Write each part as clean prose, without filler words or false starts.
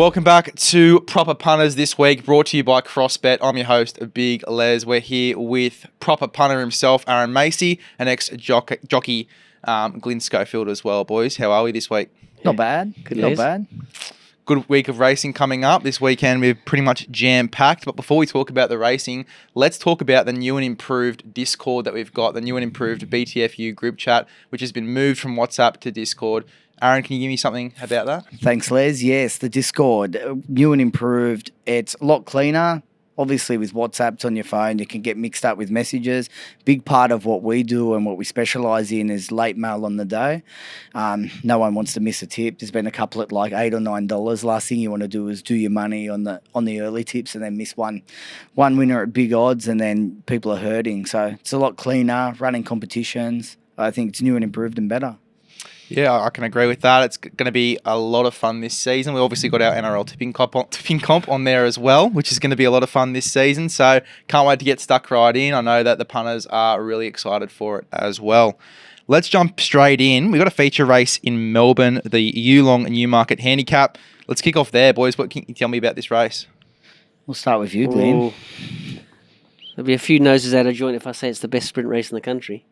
Welcome back to Proper Punters this week, brought to you by CrossBet. I'm your host, Big Les. We're here with proper punter himself, Aaron Macey, and ex-jockey Glyn Schofield as well. Boys, how are we this week? Not bad. Not bad. Good week of racing coming up. This weekend we're pretty much jam-packed. But before we talk about the racing, let's talk about the new and improved Discord that we've got, the new and improved BTFU group chat, which has been moved from WhatsApp to Discord. Aaron, can you give me something about that? Thanks, Les. Yes, the Discord, new and improved. It's a lot cleaner. Obviously, with WhatsApps on your phone, you can get mixed up with messages. Big part of what we do and what we specialise in is late mail on the day. No one wants to miss a tip. There's been a couple at like $8 or $9. Last thing you want to do is do your money on the early tips and then miss one winner at big odds, and then people are hurting. So it's a lot cleaner, running competitions. I think it's new and improved and better. Yeah, I can agree with that. It's going to be a lot of fun this season. We obviously got our NRL tipping comp on there as well, which is going to be a lot of fun this season. So can't wait to get stuck right in. I know that the punters are really excited for it as well. Let's jump straight in. We've got a feature race in Melbourne, the Geelong Newmarket Handicap. Let's kick off there, boys. What can you tell me about this race? We'll start with you, Glenn. There'll be a few noses out of joint if I say it's the best sprint race in the country.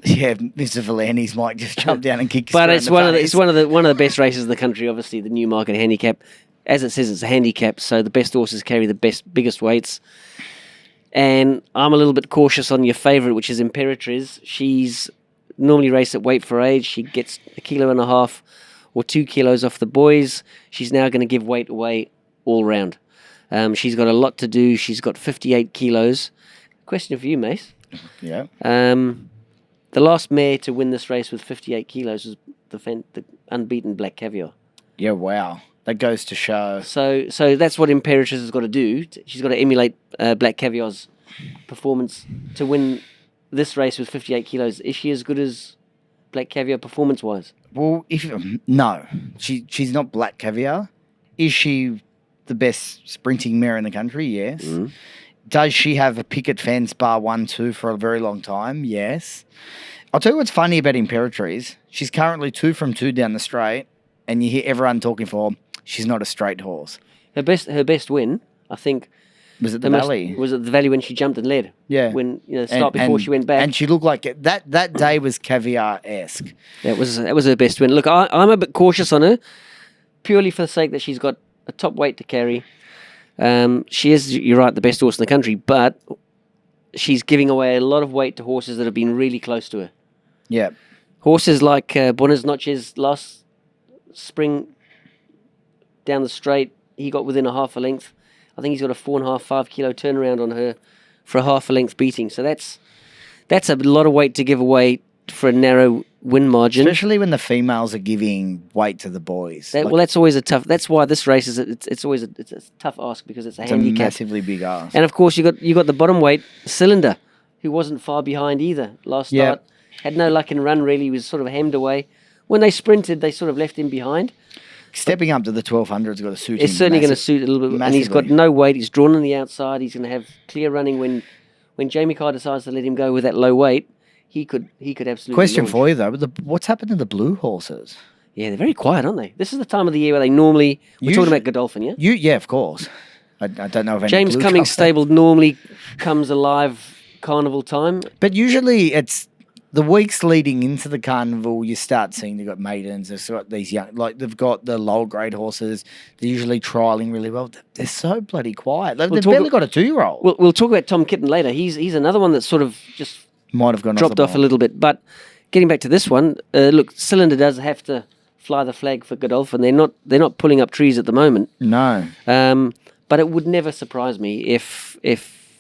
Yeah, Mr. Villani's might just jump down and kick. But it's one of the best races in the country. Obviously, the Newmarket Handicap, as it says, it's a handicap, so the best horses carry the biggest weights. And I'm a little bit cautious on your favourite, which is Imperatriz. She's normally raced at weight for age. She gets 1.5 kilos or 2 kilos off the boys. She's now going to give weight away all round. She's got a lot to do. She's got 58 kilos. Question for you, Mace. Yeah. The last mare to win this race with 58 kilos was the unbeaten Black Caviar. Yeah, wow. That goes to show. So that's what Imperatriz has got to do. She's got to emulate Black Caviar's performance to win this race with 58 kilos. Is she as good as Black Caviar performance-wise? Well, no. She's not Black Caviar. Is she the best sprinting mare in the country? Yes. Mm. Does she have a picket fence bar 1-2 for a very long time? Yes. I'll tell you what's funny about Imperatriz. She's currently 2 from 2 down the straight, and you hear everyone talking for she's not a straight horse. Her best win, I think, was at the Valley. Was at the Valley when she jumped and led. Yeah. When start before she went back. And she looked like it. That day was Caviar-esque. That was her best win. Look, I'm a bit cautious on her, purely for the sake that she's got a top weight to carry. She is, you're right, the best horse in the country, but she's giving away a lot of weight to horses that have been really close to her. Yeah. Horses like Buenas Noches last spring down the straight, he got within a half a length. I think he's got a 4.5, 5 kilo turnaround on her for a half a length beating. So that's a lot of weight to give away for a narrow win margin, especially when the females are giving weight to the boys. That's always a tough. That's why this race is it's always a tough ask, because it's a handicap. A massively big ask. And of course you got the bottom weight Cylinder, who wasn't far behind either last start. Had no luck in run really. He was sort of hemmed away. When they sprinted, they sort of left him behind. Stepping up to the 1200's got to suit him. It's certainly going to suit a little bit, massively. And he's got no weight. He's drawn on the outside. He's going to have clear running when Jamie Carr decides to let him go with that low weight. He could absolutely. Question launch. for you though: what's happened to the blue horses? Yeah, they're very quiet, aren't they? This is the time of the year where they normally. We're talking about Godolphin, yeah. Yeah, of course. I don't know if any James blue Cummings' stable normally comes alive carnival time, but usually it's the weeks leading into the carnival. You start seeing they've got maidens. They've got these young, like they've got the lower grade horses. They're usually trialing really well. They're so bloody quiet. They've barely got a 2-year-old. We'll talk about Tom Kitten later. He's another one that's sort of just. Might have gone dropped off a little bit. But getting back to this one, look, Cylinder does have to fly the flag for Godolphin. They're not pulling up trees at the moment. No. But it would never surprise me if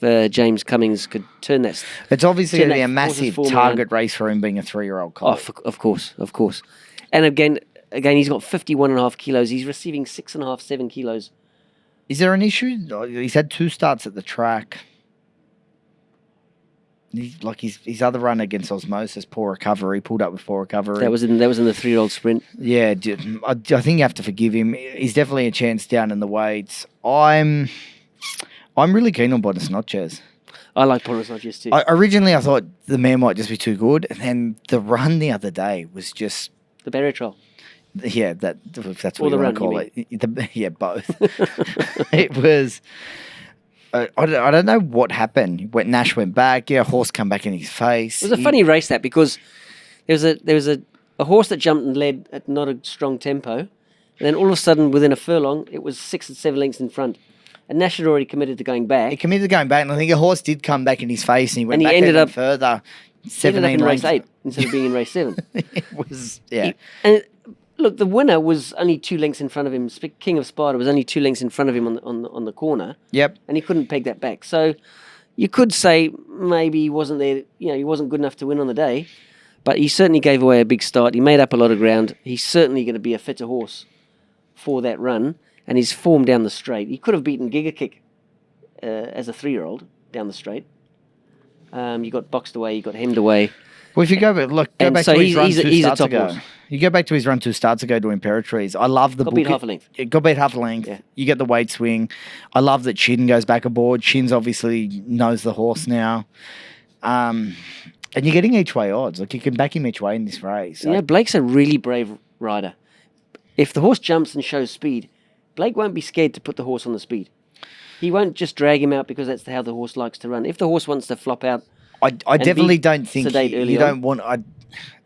James Cummings could turn that. It's obviously going to be a massive target race for him being a 3-year-old colt. Oh, of course. And again, he's got 51.5 kilos. He's receiving 6.5, 7 kilos. Is there an issue? He's had 2 starts at the track. His other run against Osmosis, poor recovery, pulled up with poor recovery. That was in the 3-year-old sprint. Yeah, I think you have to forgive him. He's definitely a chance down in the weights. I'm really keen on Buenas Noches. I like Buenas Noches too. Originally, I thought the mare might just be too good, and then the run the other day was just the barrier trial. Yeah, that's Or what the you want run, to you call it. Yeah, both. It was. I don't know what happened. When Nash went back, horse come back in his face. It was a funny race that because there was a horse that jumped and led at not a strong tempo, and then all of a sudden within a furlong it was 6 and 7 lengths in front, and Nash had already committed to going back. He committed to going back, and I think a horse did come back in his face, and he went And he back ended even up- further. He ended up 17 in race lengths. 8 instead of being in race 7. It was yeah. And look, the winner was only 2 lengths in front of him. King of Sparta was only 2 lengths in front of him on the corner, Yep. and he couldn't peg that back. So you could say maybe he wasn't there. He wasn't good enough to win on the day, but he certainly gave away a big start. He made up a lot of ground. He's certainly going to be a fitter horse for that run, and his form down the straight. He could have beaten Giga Kick as a 3-year-old down the straight. You got boxed away. You got hemmed away. Well, if you go back And to so his he's- run he's a- two he's a starts top ago. horse. You go back to his run 2 starts ago to Imperatrice. I love the Got book. beat half a length. It got beat half a length. Yeah. You get the weight swing. I love that Shin goes back aboard. Shin's obviously knows the horse now. And you're getting each way odds. Like you can back him each way in this race. Blake's a really brave rider. If the horse jumps and shows speed, Blake won't be scared to put the horse on the speed. He won't just drag him out because that's how the horse likes to run. If the horse wants to flop out, I definitely be don't think sedate early you on. don't want.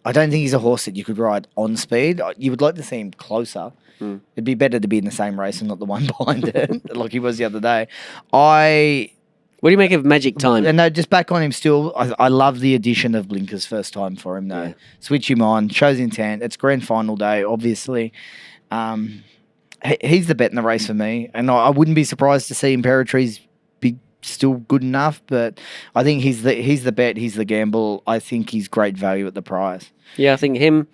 I don't think he's a horse that you could ride on speed. You would like to see him closer. It'd be better to be in the same race and not the one behind it, like he was the other day. what do you make of Magic Time? And no, just back on him still. I love the addition of blinkers first time for him though. Yeah. Switch him on, shows intent. It's grand final day, obviously. He's the bet in the race for me, and I wouldn't be surprised to see Imperatrice be still good enough. But I think he's the bet. He's the gamble. I think he's great value at the price. Yeah, I think him.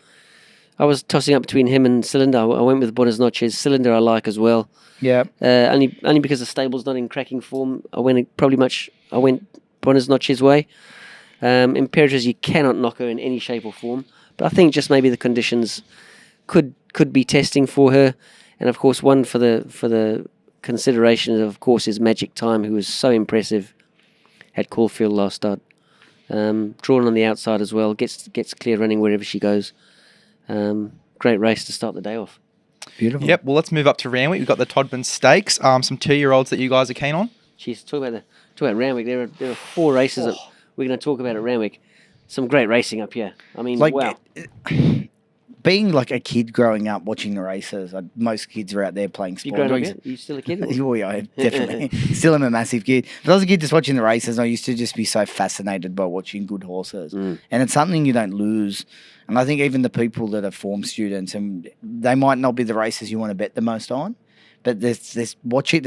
I was tossing up between him and Cylinder. I went with Buenos Noches. Cylinder I like as well. Yeah. Only because the stable's not in cracking form. I went Buenos Noches way. Imperatrice, you cannot knock her in any shape or form. But I think just maybe the conditions could be testing for her. And of course, one for the consideration of course is Magic Time, who was so impressive at Caulfield last start. Drawn on the outside as well, gets clear running wherever she goes. Great race to start the day off. Beautiful. Yep. Well, let's move up to Randwick. We've got the Todman Stakes. Some 2-year-olds that you guys are keen on. Jeez, talk about Randwick. There are 4 races that we're going to talk about at Randwick. Some great racing up here. I mean, wow. Being like a kid growing up watching the races, most kids are out there playing You sport. grown up doing yet? You still a kid? Oh, yeah, definitely. Still am a massive kid. But I was a kid just watching the races, and I used to just be so fascinated by watching good horses. And it's something you don't lose. And I think even the people that are form students, and they might not be the races you want to bet the most on, but there's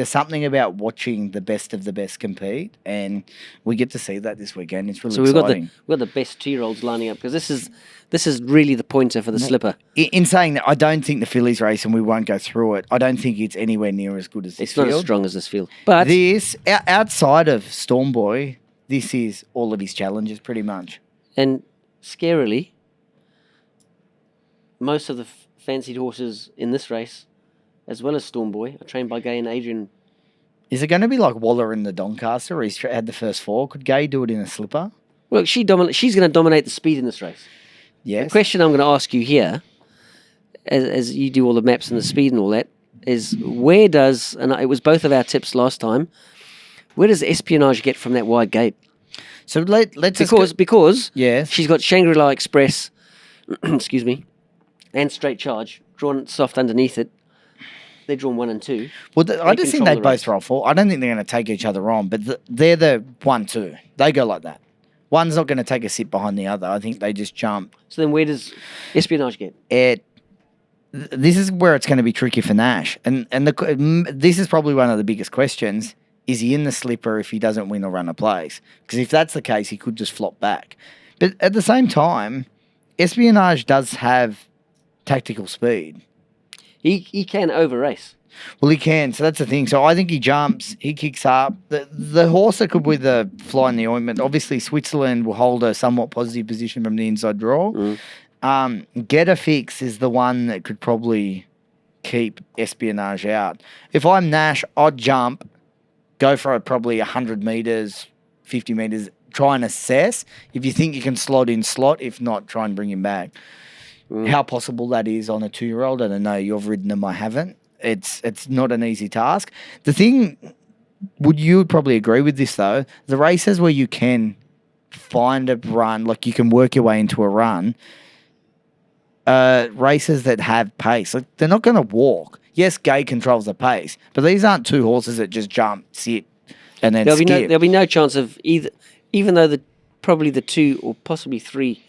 something about watching the best of the best compete, and we get to see that this weekend. It's really exciting. we've got the best 2-year-olds lining up because this is really the pointer for the slipper. In saying that, I don't think the fillies race, and we won't go through it, I don't think it's anywhere near as good as this It's not field. as strong as this field. But This, outside of Stormboy, this is all of his challenges pretty much. and scarily, most of the fancied horses in this race, as well as Stormboy, are trained by Gay and Adrian. Is it going to be like Waller in the Doncaster, where he's had the first 4? Could Gay do it in a slipper? Look, she's going to dominate the speed in this race. Yes. The question I'm going to ask you here, as you do all the maps and the speed and all that, is where does, and it was both of our tips last time, where does Espionage get from that wide gate? So let's Because Yes. she's got Shangri-La Express, excuse me, and Straight Charge drawn soft underneath it. They're drawn 1 and 2. Well, I just think control they the both race. roll full. I don't think they're going to take each other on, but they're the 1-2. They go like that. One's not going to take a sit behind the other. I think they just jump. So then where does Espionage get? This is where it's going to be tricky for Nash, and this is probably one of the biggest questions: is he in the slipper if he doesn't win or run a place? Because if that's the case, he could just flop back. But at the same time, Espionage does have tactical speed. He can over race. Well, he can. So that's the thing. So I think he jumps, he kicks up. The horse that could with the fly in the ointment, obviously Switzerland will hold a somewhat positive position from the inside draw. Get a Fix is the one that could probably keep Espionage out. If I'm Nash, I'd jump, go for probably 100 metres, 50 metres, try and assess. If you think you can slot in, slot. If not, try and bring him back. How possible that is on a 2-year-old, I don't know. You've ridden them, I haven't. It's not an easy task. The thing, you would probably agree with this though, the races where you can find a run, like you can work your way into a run, races that have pace, like they're not going to walk. Yes, Gay controls the pace, but these aren't two horses that just jump, sit, and then skip. There'll be no chance of either, even though probably the 2 or possibly 3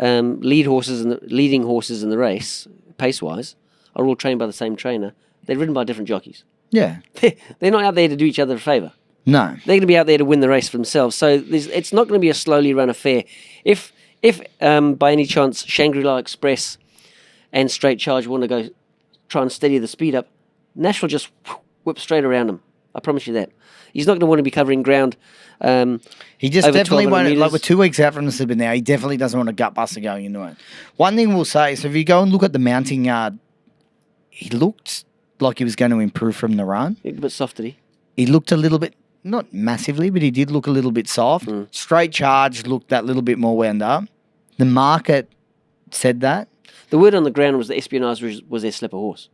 leading horses in the race, pace-wise, are all trained by the same trainer. They're ridden by different jockeys. Yeah. They're not out there to do each other a favour. No. They're going to be out there to win the race for themselves. So it's not going to be a slowly run affair. If by any chance Shangri-La Express and Straight Charge want to go try and steady the speed up, Nash will just whip straight around him. I promise you that. He's not going to want to be covering ground. He just over definitely 1,200 won't. metres. Like we're 2 weeks out from the slipper now. He definitely doesn't want a gut buster going into it. One thing we'll say, so if you go and look at the mounting yard, he looked like he was going to improve from the run. A bit soft, did he? He looked a little bit, not massively, but he did look a little bit soft. Straight Charge looked that little bit more wound up. The market said that, The word on the ground was that Espionage was their slipper horse.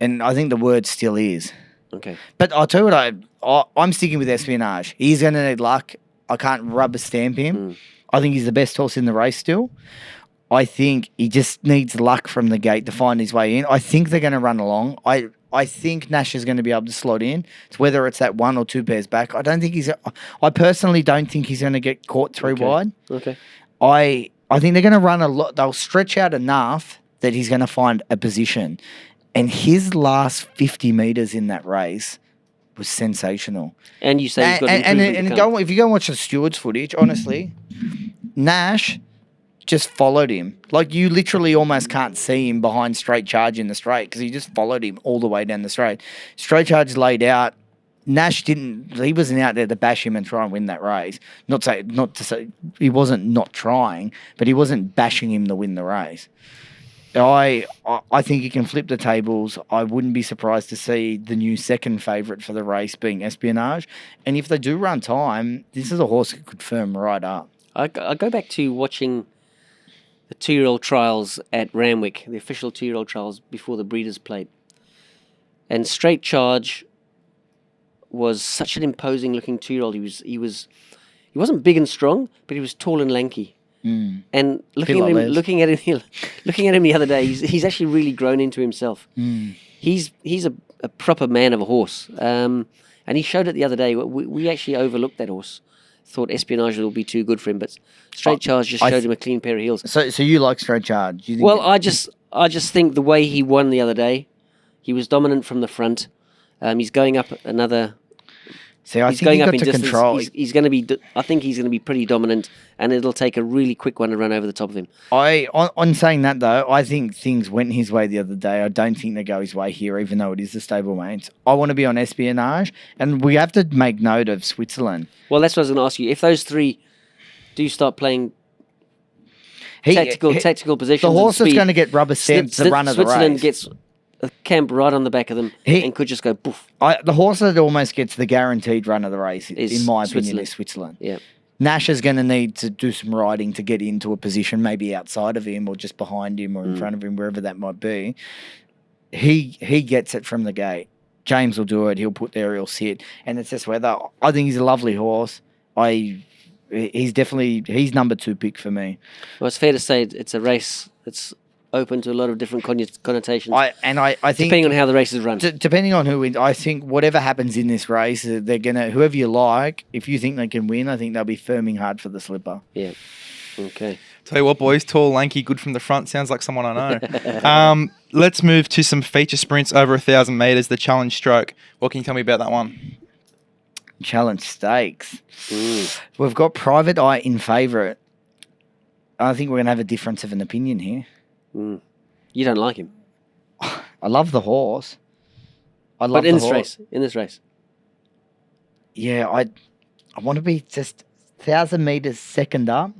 and I think the word still is. Okay. But I'll tell you what, I'm sticking with Espionage. He's going to need luck. I can't rubber stamp him. I think he's the best horse in the race still. I think he just needs luck from the gate to find his way in. I think they're going to run along. I think Nash is going to be able to slot in. It's whether it's that 1 or 2 pairs back. I personally don't think he's going to get caught 3 wide. Okay. I think they're going to run a lot. They'll stretch out enough that he's going to find a position. And his last 50 metres in that race was sensational. And you say he's got if you go and watch the stewards footage, honestly, Nash just followed him. Like you literally almost can't see him behind Straight Charge in the straight because he just followed him all the way down the straight. Straight Charge laid out. Nash he wasn't out there to bash him and try and win that race. Not to say he wasn't not trying, but he wasn't bashing him to win the race. I think he can flip the tables. I wouldn't be surprised to see the new second favourite for the race being Espionage. And if they do run time, this is a horse that could firm right up. I go back to watching the 2-year-old trials at Randwick, the official 2-year-old trials before the breeders played. And Straight Charge was such an imposing looking 2-year-old. He wasn't big and strong, but he was tall and lanky. And looking at him the other day, he's actually really grown into himself. He's a proper man of a horse, and he showed it the other day. We actually overlooked that horse, thought Espionage will be too good for him, but Straight Charge just showed him a clean pair of heels. So you like Straight Charge? I just think the way he won the other day, he was dominant from the front. He's going up another. See, I think he got to control. He's going to be. I think he's going to be pretty dominant, and it'll take a really quick one to run over the top of him. On saying that though, I think things went his way the other day. I don't think they go his way here, even though it is the stablemates. I want to be on Espionage, and we have to make note of Switzerland. Well, that's what I was going to ask you. If those 3 do start playing tactical positions, the horse is is going to get rubber stamped the run of the race. Switzerland gets a camp right on the back of them and could just go poof. The horse that almost gets the guaranteed run of the race, in my opinion, is Switzerland. Yeah. Nash is going to need to do some riding to get into a position, maybe outside of him or just behind him or in front of him, wherever that might be. He gets it from the gate. James will do it. He'll put there. He'll sit, and it's just whether I think he's a lovely horse. He's number 2 pick for me. Well, it's fair to say it's a race that's open to a lot of different connotations. I think depending on how the race is run. Depending on who wins, I think whatever happens in this race, they're gonna whoever you like. If you think they can win, I think they'll be firming hard for the slipper. Yeah. Okay. Tell you what, boys, tall, lanky, good from the front. Sounds like someone I know. Let's move to some feature sprints over 1,000 metres, the Challenge Stroke. What can you tell me about that one? Challenge Stakes. We've got Private Eye in favourite. I think we're going to have a difference of an opinion here. You don't like him. I love the horse. In this race. Yeah, I want to be just 1,000 metres second up.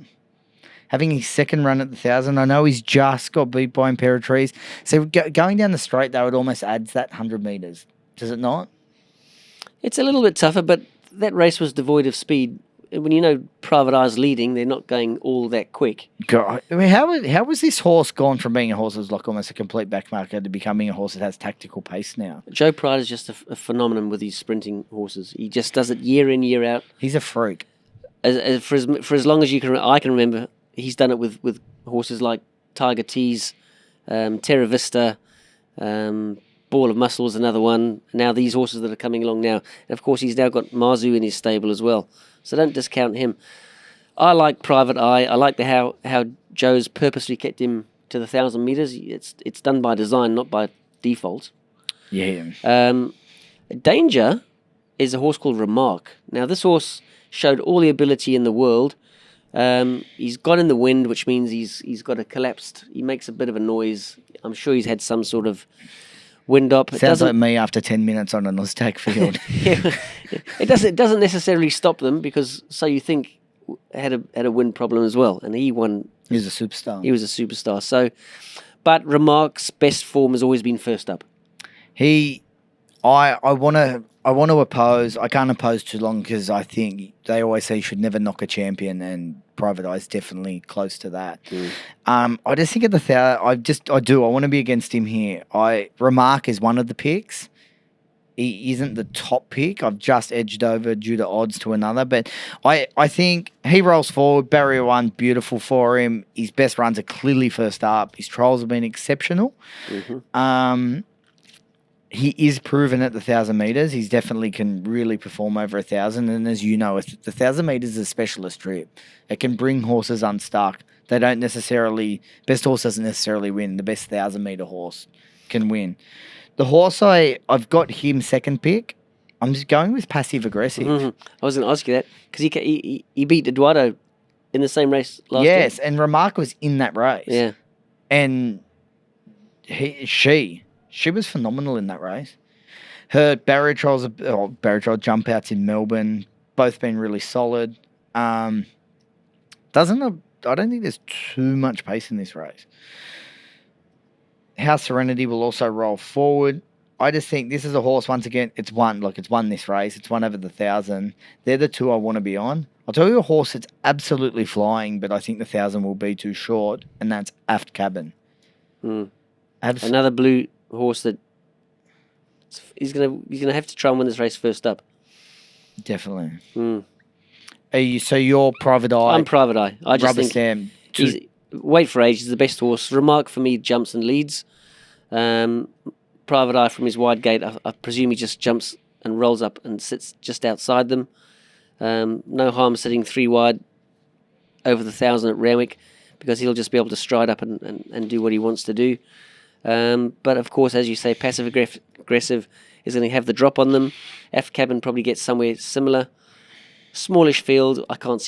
Having his second run at the 1,000. I know he's just got beat by Imperatrice. So going down the straight, though, it almost adds that 100 metres. Does it not? It's a little bit tougher, but that race was devoid of speed. when you know Private Eye's leading, they're not going all that quick. God, I mean, how was this horse gone from being a horse that was like almost a complete backmarker to becoming a horse that has tactical pace now? Joe Pride is just a phenomenon with these sprinting horses. He just does it year in, year out. He's a freak. For as long as I can remember, he's done it with horses like Tiger Tease, Terra Vista, Ball of Muscle is another one. Now these horses that are coming along now. And of course, he's now got Marzu in his stable as well. So don't discount him. I like Private Eye. I like how Joe's purposely kept him to the 1,000 metres. It's done by design, not by default. Yeah. Danger is a horse called Remark. Now this horse showed all the ability in the world. He's got in the wind, which means he's got a collapsed. He makes a bit of a noise. I'm sure he's had some sort of wind up. Sounds like me after 10 minutes on a Nostag field. Yeah, it doesn't necessarily stop them because So You Think had a wind problem as well, and he won. He was a superstar. He was a superstar. So, but Remark's best form has always been first up. I want to oppose. I can't oppose too long because I think they always say you should never knock a champion, and Private Eye's definitely close to that. I just think at the I want to be against him here. Remark is one of the picks. He isn't the top pick. I've just edged over due to odds to another, but I think he rolls forward. Barrier 1, beautiful for him. His best runs are clearly first up. His trials have been exceptional. He is proven at the 1,000 metres. He's definitely can really perform over 1,000. And as you know, the 1,000 metres is a specialist trip. It can bring horses unstuck. They don't necessarily... Best horse doesn't necessarily win. The best 1,000-metre horse can win. The horse I've got him second pick. I'm just going with passive aggressive. I was going to ask you that because he beat Eduardo in the same race last year. Yes, and Remark was in that race. Yeah. And she was phenomenal in that race. Her barrier trial jump outs in Melbourne, both been really solid. I don't think there's too much pace in this race. House Serenity will also roll forward. I just think this is a horse, once again, it's won this race. It's won over the 1,000. They're the two I want to be on. I'll tell you a horse that's absolutely flying, but I think the 1,000 will be too short, and that's Aft Cabin. Another blue horse that he's gonna have to try and win this race first up. Definitely. So you're Private Eye? I'm Private Eye. I just Rubber think stamp. Wait for Age is the best horse. Remark for me jumps and leads. Private Eye from his wide gate, I presume he just jumps and rolls up and sits just outside them. No harm sitting 3 wide over the 1,000 at Randwick because he'll just be able to stride up and do what he wants to do. But of course, as you say, passive aggressive is going to have the drop on them. F Cabin probably gets somewhere similar. Smallish field. I can't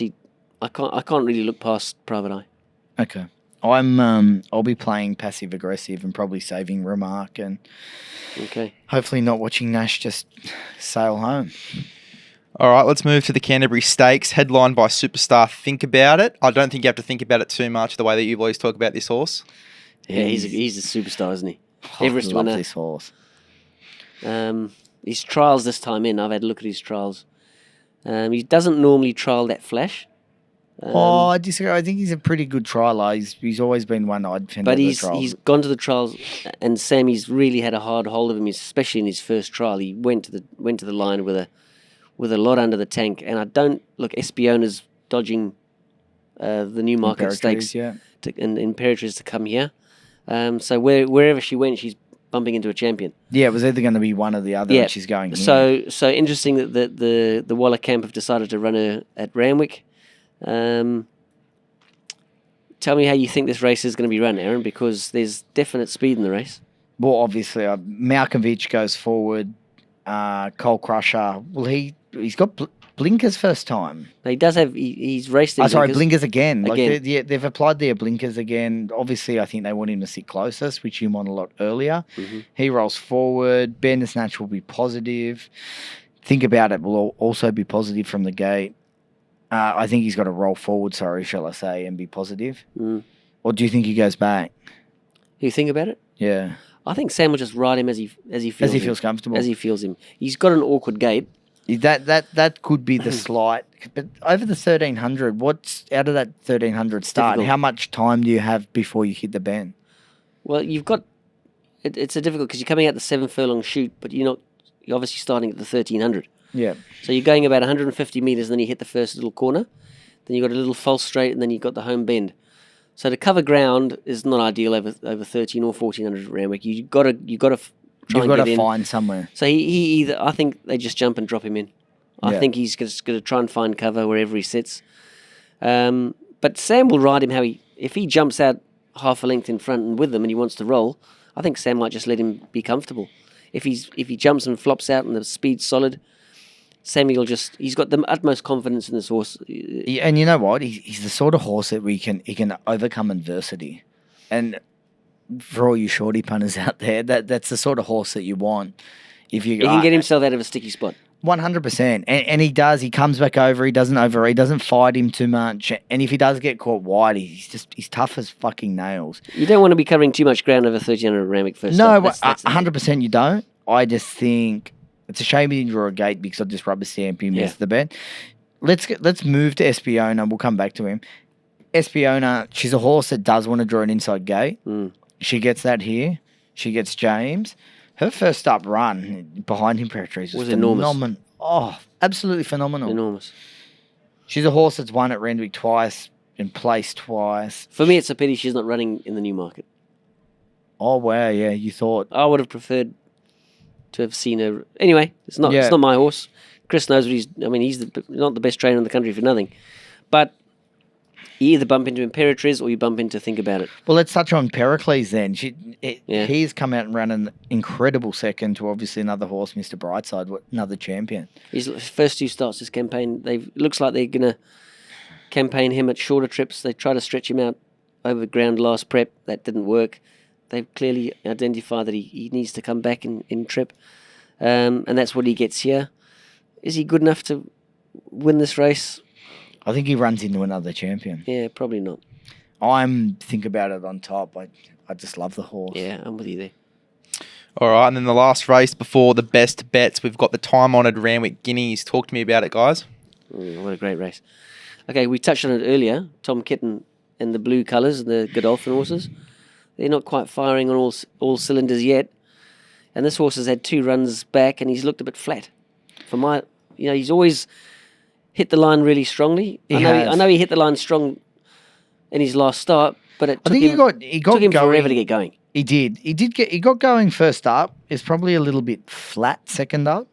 really look past Private Eye. Okay. I'll be playing passive aggressive and probably saving Remark and hopefully not watching Nash just sail home. All right, let's move to the Canterbury Stakes, headlined by superstar Think About It. I don't think you have to think about it too much the way that you boys talk about this horse. Yeah, he's a superstar, isn't he? Everest winner. This horse. His trials this time in, I've had a look at his trials. He doesn't normally trial that flash. I disagree. I think he's a pretty good trialer. He's always been one I'd defend. But he's gone to the trials, and Sammy's really had a hard hold of him, especially in his first trial. He went to the line with a lot under the tank, and I don't look. Espiona's dodging the Newmarket Stakes and Imperatriz to come here. So wherever she went, she's bumping into a champion. Yeah, it was either going to be one or the other. Yeah. She's going here. So interesting that the Waller camp have decided to run her at Randwick. Tell me how you think this race is going to be run, Aaron, because there's definite speed in the race. Well, obviously, Malkovich goes forward. Cole Crusher. Well, he's got blinkers first time. He does have. He's raced in blinkers. Blinkers again. They've applied their blinkers again. Obviously, I think they want him to sit closest, which he won a lot earlier. He rolls forward. Bandersnatch will be positive. Think About It will also be positive from the gate. I think he's got to roll forward, shall I say, and be positive. Or do you think he goes back? You think about it? Yeah. I think Sam will just ride him as he feels comfortable. As he feels him. He's got an awkward gait. That could be the slight But over the 1300, what's out of that 1300 start? difficult. How much time do you have before you hit the bend? Well, you've got it's a difficult because you're coming out the 7 furlong chute, but you're obviously starting at the 1300. Yeah. So you're going about 150 metres, and then you hit the first little corner. Then you've got a little false straight, and then you've got the home bend. So to cover ground is not ideal over 13 or 1400 at Randwick. You've got to try You've and got get to in. find somewhere. So he either, I think they just jump and drop him in. I Yeah. think he's just going to try and find cover wherever he sits. But Sam will ride him if he jumps out half a length in front and with them and he wants to roll, I think Sam might just let him be comfortable. If he jumps and flops out and the speed's solid, Samuel he's got the utmost confidence in this horse. Yeah, and you know what? He's the sort of horse that he can overcome adversity. And for all you shorty punters out there, that's the sort of horse that you want. If you He can get himself out of a sticky spot. 100%. And he does. He comes back over. He doesn't fight him too much. And if he does get caught wide, he's tough as fucking nails. You don't want to be covering too much ground over 1300 Randwick first. No, That's 100% you don't. I just think it's a shame he didn't draw a gate because I just rubber stamp him missed the bet. Let's move to Espiona. We'll come back to him. Espiona, she's a horse that does want to draw an inside gate. She gets that here. She gets James. Her first up run behind Imperatrice was enormous. Oh, absolutely phenomenal. Enormous. She's a horse that's won at Randwick twice and placed twice. For me, it's a pity she's not running in the Newmarket. Oh, wow, yeah, you thought. I would have preferred to have seen her. Anyway, it's not my horse. Chris knows what he's not the best trainer in the country for nothing. But you either bump into Imperatrice or you bump into Think About It. Well, let's touch on Pericles then. He's come out and run an incredible second to obviously another horse, Mr. Brightside, another champion. His first 2 starts this campaign, looks like they're going to campaign him at shorter trips. They try to stretch him out over ground last prep. That didn't work. They've clearly identified that he needs to come back in trip. And that's what he gets here. Is he good enough to win this race? I think he runs into another champion. Yeah, probably not. I'm Think About It on top. I just love the horse. Yeah, I'm with you there. All right, and then the last race before the best bets, we've got the time-honoured Randwick Guineas. Talk to me about it, guys. What a great race. Okay, we touched on it earlier. Tom Kitten and the blue colours and the Godolphin horses. They're not quite firing on all cylinders yet. And this horse has had 2 runs back and he's looked a bit flat. He's always hit the line really strongly. I know he hit the line strong in his last start, but it took him forever to get going. He did. He got going first up. It's probably a little bit flat second up.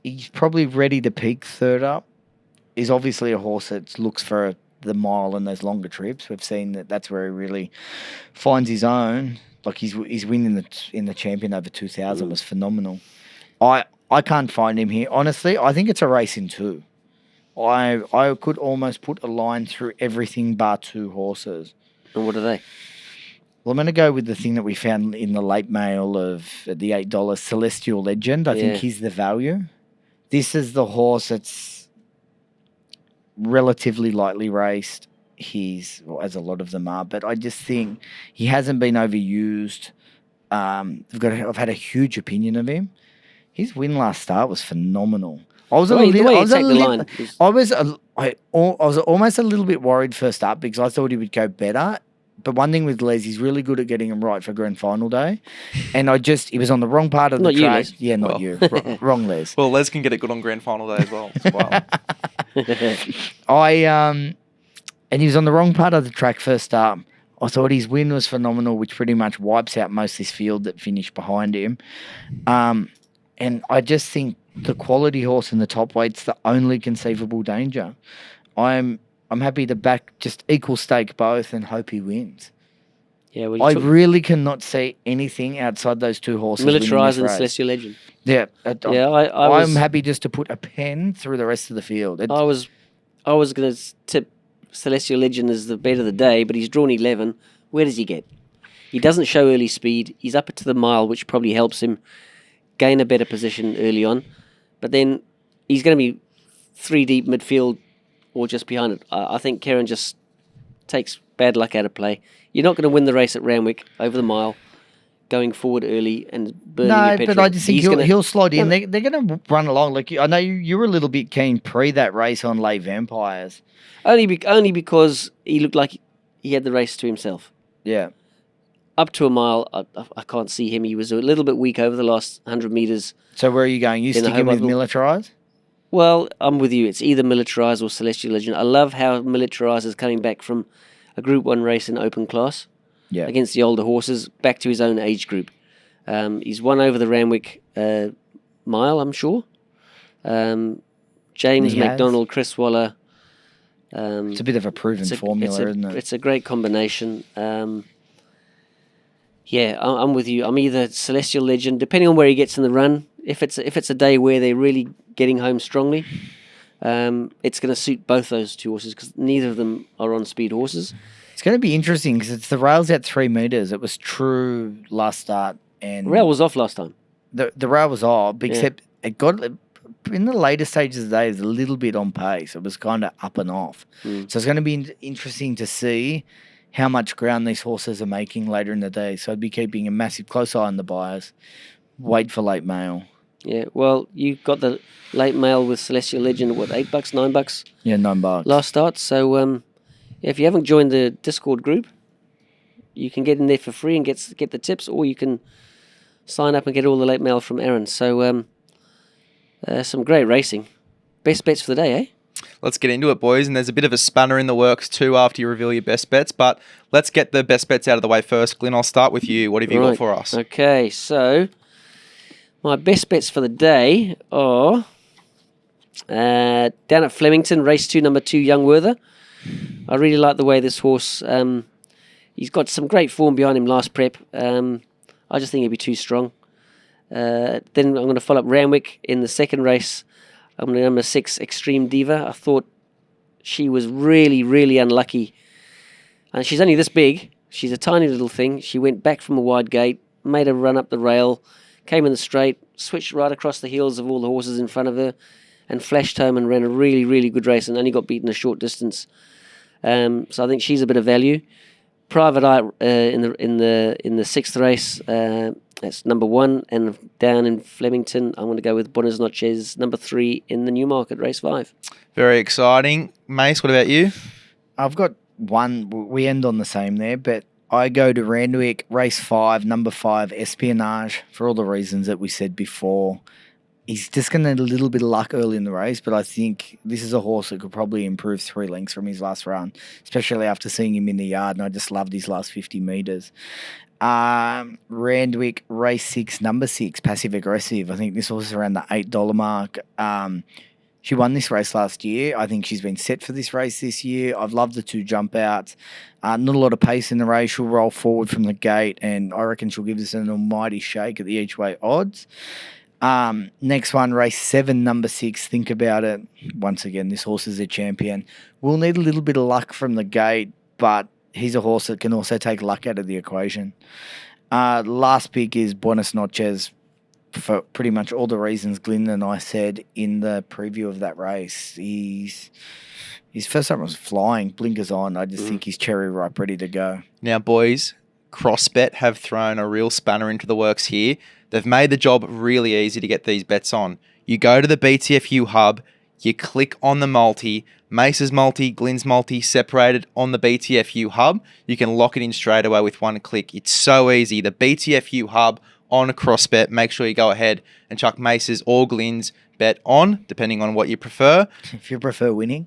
He's probably ready to peak third up. He's obviously a horse that looks for the mile and those longer trips. We've seen that's where he really finds his own. Like his win in the champion over 2000 was phenomenal. I can't find him here. Honestly, I think it's a race in 2. I could almost put a line through everything bar 2 horses. And what are they? Well, I'm going to go with the thing that we found in the late mail of the $8 Celestial Legend. I think he's the value. This is the horse that's relatively lightly raced. As a lot of them are, but I just think he hasn't been overused. I've had a huge opinion of him. His win last start was phenomenal. I was almost a little bit worried first up because I thought he would go better. But one thing with Les, he's really good at getting him right for grand final day. And he was on the wrong part of the track. Les. Yeah, not you. Wrong Les. Well, Les can get it good on grand final day as well. And he was on the wrong part of the track first up. I thought his win was phenomenal, which pretty much wipes out most of this field that finished behind him. And I just think the quality horse in the top weight's the only conceivable danger. I'm happy to back just equal stake both and hope he wins. Yeah, I really cannot see anything outside those 2 horses. Militarized and Celestial Legend. Yeah, I'm happy just to put a pen through the rest of the field. I was going to tip Celestial Legend as the bet of the day, but he's drawn 11. Where does he get? He doesn't show early speed. He's up to the mile, which probably helps him gain a better position early on. But then he's going to be 3 deep midfield or just behind it. I think Karen just takes bad luck out of play. You're not going to win the race at Randwick over the mile. going forward early and burning No, your petrol. but I just think he'll slide in. No, They're going to run along. Like I know you were a little bit keen pre that race on Late Vampires. only because he looked like he had the race to himself. Yeah. Up to a mile, I can't see him. He was a little bit weak over the last 100 metres. So where are you going? You In the sticking with Hobart- Militarized? Well, I'm with you. It's either Militarized or Celestial Legend. I love how Militarized is coming back from a Group 1 race in open class Yeah. against the older horses, back to his own age group. He's won over the Randwick mile, I'm sure. James He has. McDonald, Chris Waller. It's a bit of a proven formula, isn't it? It's a great combination. Yeah, I'm with you. I'm either Celestial Legend, depending on where he gets in the run. If it's a day where they're really getting home strongly, it's going to suit both those two horses because neither of them are on speed horses. It's going to be interesting because it's the rails at 3 metres. It was true last start. And Rail was off last time. the rail was off, except it got in the later stages of the day. It was a little bit on pace. It was kind of up and off. So it's going to be interesting to see how much ground these horses are making later in the day. So I'd be keeping a massive close eye on the buyers. Wait for late mail. Yeah, well, you got the late mail with Celestial Legend at what, $8, $9 Yeah, $9. last start. So if you haven't joined the Discord group, you can get in there for free and get the tips, or you can sign up and get all the late mail from Aaron. So some great racing. Best bets for the day, eh? Let's get into it, boys. And there's a bit of a spanner in the works too after you reveal your best bets. But let's get the best bets out of the way first. Glyn, I'll start with you. What have you got for us? Okay, so my best bets for the day are down at Flemington, race 2, number 2, Young Werther. I really like the way this horse, he's got some great form behind him last prep. I just think he'd be too strong. Then I'm going to follow up Randwick in the second race. I'm going to number 6, Extreme Diva. I thought she was really, really unlucky. And she's only this big. She's a tiny little thing. She went back from a wide gate, made a run up the rail, came in the straight, switched right across the heels of all the horses in front of her, and flashed home and ran a really, really good race and only got beaten a short distance. So I think she's a bit of value. Private Eye in the sixth race. That's number 1, and down in Flemington, I'm going to go with Buenos Noches, number 3 in the Newmarket, race 5. Very exciting. Mace, what about you? I've got one. We end on the same there, but I go to Randwick, race 5, number 5, Espionage, for all the reasons that we said before. He's just going to need a little bit of luck early in the race, but I think this is a horse that could probably improve 3 lengths from his last run, especially after seeing him in the yard, and I just loved his last 50 metres. Randwick, race 6, number 6, Passive Aggressive. I think this horse is around the $8 mark. She won this race last year. I think she's been set for this race this year. I've loved the 2 jump outs. Not a lot of pace in the race. She'll roll forward from the gate, and I reckon she'll give us an almighty shake at the each way odds. Next one, race 7, number 6, Think About It. Once again, this horse is a champion. We'll need a little bit of luck from the gate, but he's a horse that can also take luck out of the equation. Last pick is Buenos Noches for pretty much all the reasons Glyn and I said in the preview of that race. His first time was flying, blinkers on. I just think he's cherry ripe, ready to go. Now, boys, CrossBet have thrown a real spanner into the works here. They've made the job really easy to get these bets on. You go to the BTFU hub, you click on the multi, Mace's multi, Glyn's multi, separated on the BTFU hub. You can lock it in straight away with one click. It's so easy. The BTFU hub on CrossBet. Make sure you go ahead and chuck Mace's or Glyn's bet on, depending on what you prefer. If you prefer winning.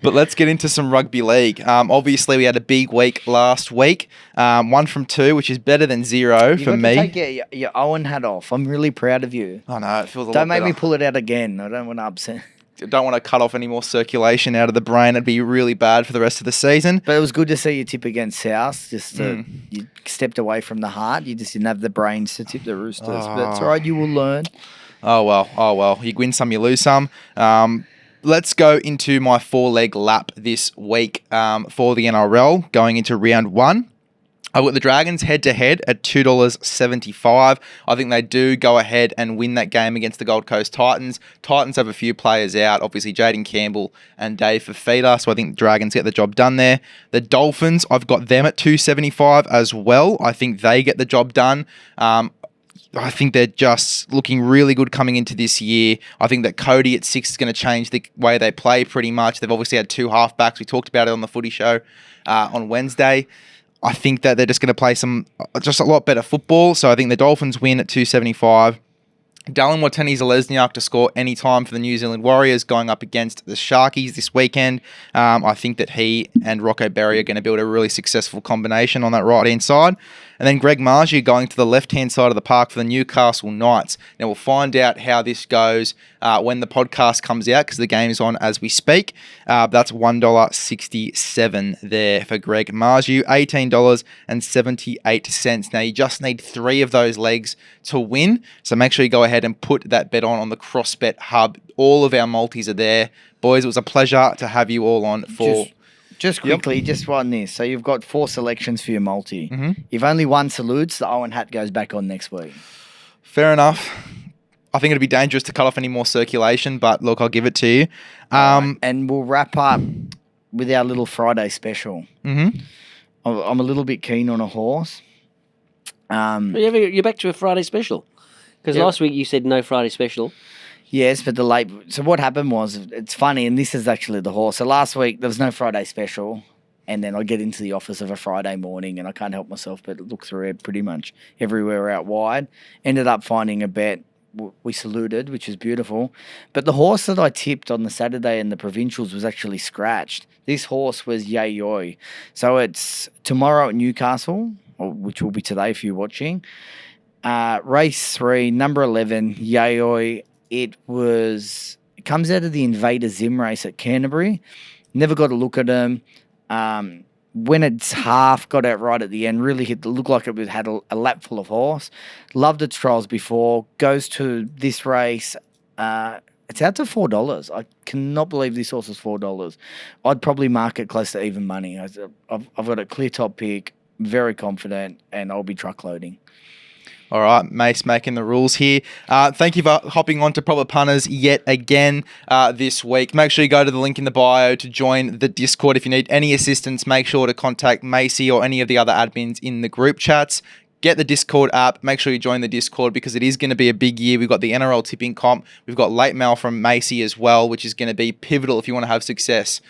But let's get into some rugby league. Obviously, we had a big week last week. 1 from 2, which is better than 0 for me. Take your Owen hat off. I'm really proud of you. I know, it feels a lot Don't make better. me pull it out again. I don't want to upset. Don't want to cut off any more circulation out of the brain. It'd be really bad for the rest of the season. But it was good to see you tip against South. You stepped away from the heart. You just didn't have the brains to tip the Roosters. But it's all right. You will learn. Oh, well. You win some, you lose some. Let's go into my 4-leg lap this week for the NRL, going into round 1. I've got the Dragons head-to-head at $2.75. I think they do go ahead and win that game against the Gold Coast Titans. Titans have a few players out, obviously Jaden Campbell and Dave Fafita, so I think the Dragons get the job done there. The Dolphins, I've got them at $2.75 as well. I think they get the job done. I think they're just looking really good coming into this year. I think that Cody at 6 is going to change the way they play pretty much. They've obviously had 2 halfbacks. We talked about it on the footy show on Wednesday. I think that they're just going to play just a lot better football. So I think the Dolphins win at 2.75. Dallin Watene-Zelezniak to score any time for the New Zealand Warriors going up against the Sharkies this weekend. I think that he and Rocco Berry are going to build a really successful combination on that right-hand side. And then Greg Marju going to the left-hand side of the park for the Newcastle Knights. Now, we'll find out how this goes when the podcast comes out because the game is on as we speak. That's $1.67 there for Greg Marju, $18.78. Now, you just need 3 of those legs to win. So make sure you go ahead and put that bet on the CrossBet Hub. All of our multis are there. Boys, it was a pleasure to have you all on for... Just quickly, just run this. So you've got 4 selections for your multi. Mm-hmm. If only one salutes, the Owen hat goes back on next week. Fair enough. I think it'd be dangerous to cut off any more circulation, but look, I'll give it to you. And we'll wrap up with our little Friday special. Mm-hmm. I'm a little bit keen on a horse. You're back to a Friday special. Because last week you said no Friday special. Yes, but so what happened was, it's funny, and this is actually the horse. So last week there was no Friday special, and then I get into the office of a Friday morning, and I can't help myself but look through it pretty much everywhere out wide. Ended up finding a bet. We saluted, which is beautiful. But the horse that I tipped on the Saturday in the provincials was actually scratched. This horse was Yayoi. So it's tomorrow at Newcastle, which will be today if you're watching. Race 3, number 11, Yayoi. It comes out of the Invader Zim race at Canterbury. Never got a look at him. When it's half, got out right at the end. Really looked like it had a lap full of horse. Loved its trials before. Goes to this race. It's out to $4. I cannot believe this horse is $4. I'd probably mark it close to even money. I've got a clear top pick. Very confident, and I'll be truck loading. All right, Mace making the rules here. Thank you for hopping on to Proper Punters yet again this week. Make sure you go to the link in the bio to join the Discord. If you need any assistance, make sure to contact Macey or any of the other admins in the group chats. Get the Discord app. Make sure you join the Discord because it is going to be a big year. We've got the NRL tipping comp. We've got late mail from Macey as well, which is going to be pivotal if you want to have success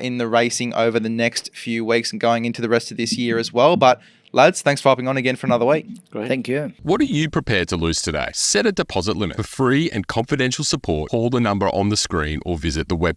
in the racing over the next few weeks and going into the rest of this year as well. But lads, thanks for hopping on again for another week. Great. Thank you. What are you prepared to lose today? Set a deposit limit. For free and confidential support, call the number on the screen or visit the website.